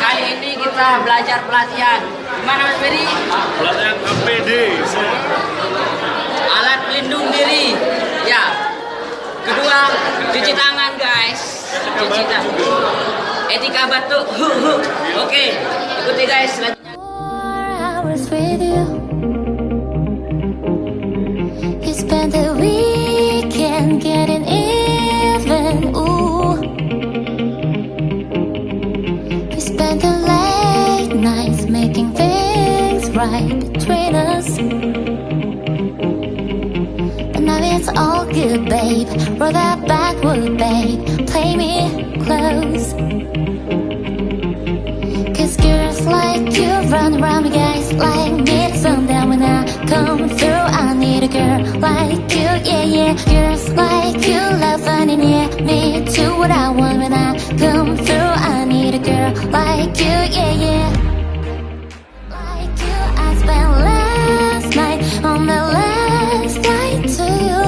Kali ini kita belajar pelatihan. Gimana Mas Ferry? Pelatihan APD. Alat pelindung diri. Ya. Kedua, cuci tangan guys. Cuci tangan. Etika batuk. Oke, ikuti guys. Selanjutnya. Spend the weekend getting even, ooh. We spent the late nights making things right between us. But now it's all good, babe. Roll that backward, babe. Play me close. Cause girls like you run around me, guys like me to sundown. When I come through, I need a girl like you, yeah, yeah. Girls like you love funny, yeah. Me too, what I want when I come through. I need a girl like you, yeah, yeah. Like you, I spent last night on the last flight to you.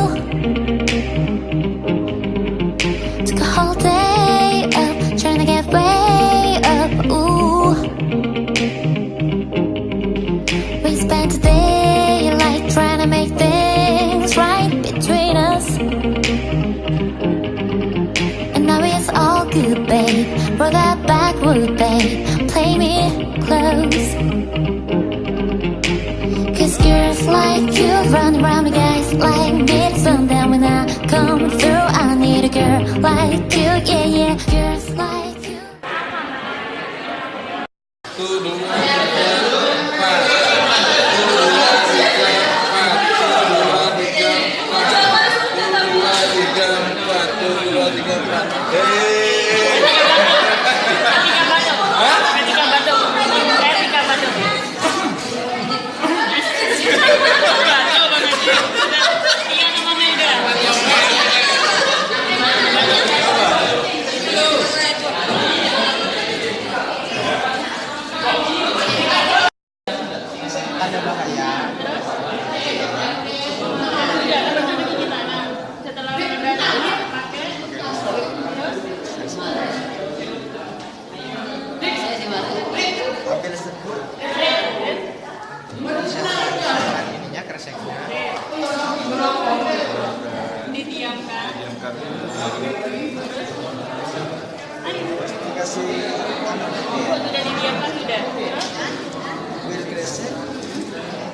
Took a whole day up, trying to get way up, ooh. We spent a day like trying to make things right between us. And now it's all good, babe. Roll that backward, babe. Play me close. Cause girls like you run around me, guys like me to sundown. When I come through, I need a girl like you, yeah, yeah. Girls like you. Sudah didiamkan sudah. Will Gresek,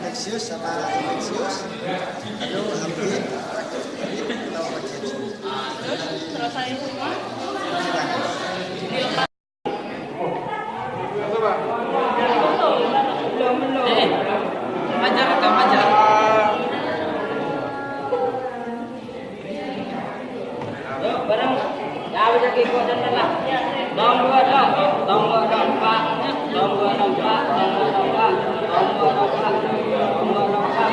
Infeksius sama infeksius. Aduh, hampir. Terus selesai semua. Majar atau majar? Yuk, bareng. Ya, udah kikut dan lah. Dong dua dong, dong dua dong pak, dong dua dong pak, dong dua dong pak, dong dua dong pak, dong dua dong pak.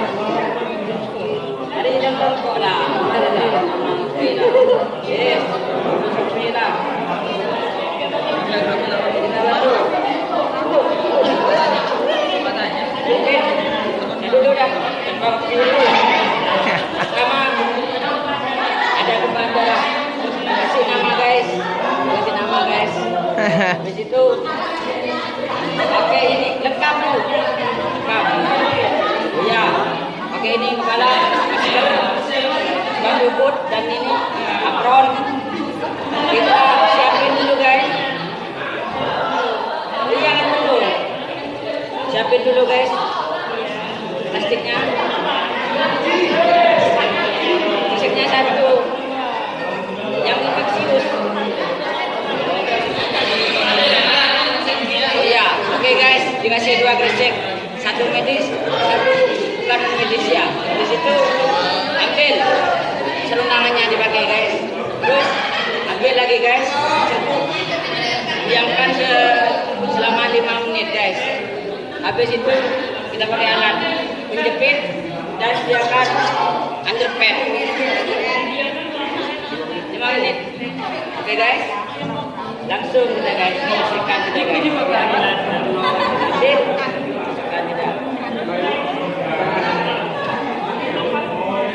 Dari jam berapa dah? Dari jam 6. Yes, 9. Dulu dah, pertama ada kepada kasih nama guys. Kasih nama guys. Habis itu pakai ini lengkap dulu. Lengkap. Ya. Pakai ini kepala, masker, baju boot dan ini apron. Kita siapin dulu guys. Jangan dulu. Siapin dulu guys. Plastiknya. Plastiknya satu. Yang infeksius. Oke guys, dikasih 2 gresek, 1 medis, 1 bukan medis ya. Di situ ambil selunangannya dipakai guys. Terus ambil lagi guys, diamkan selama 5 menit guys. Habis itu kita pakai alat menjepit dan sediakan underpad 5 menit. Oke guys, langsung kita guys bersihkan kita guys.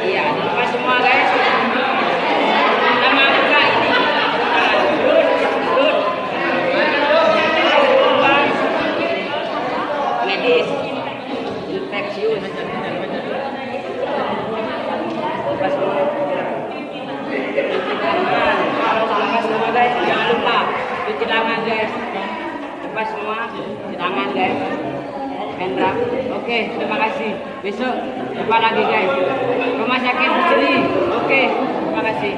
Iya, lepas semua guys. Nama buka ini. Good. cuci tangan guys. Hendra. Oke, terima kasih. Besok jumpa lagi guys. Rumah sakit Bujeli. Oke, terima kasih.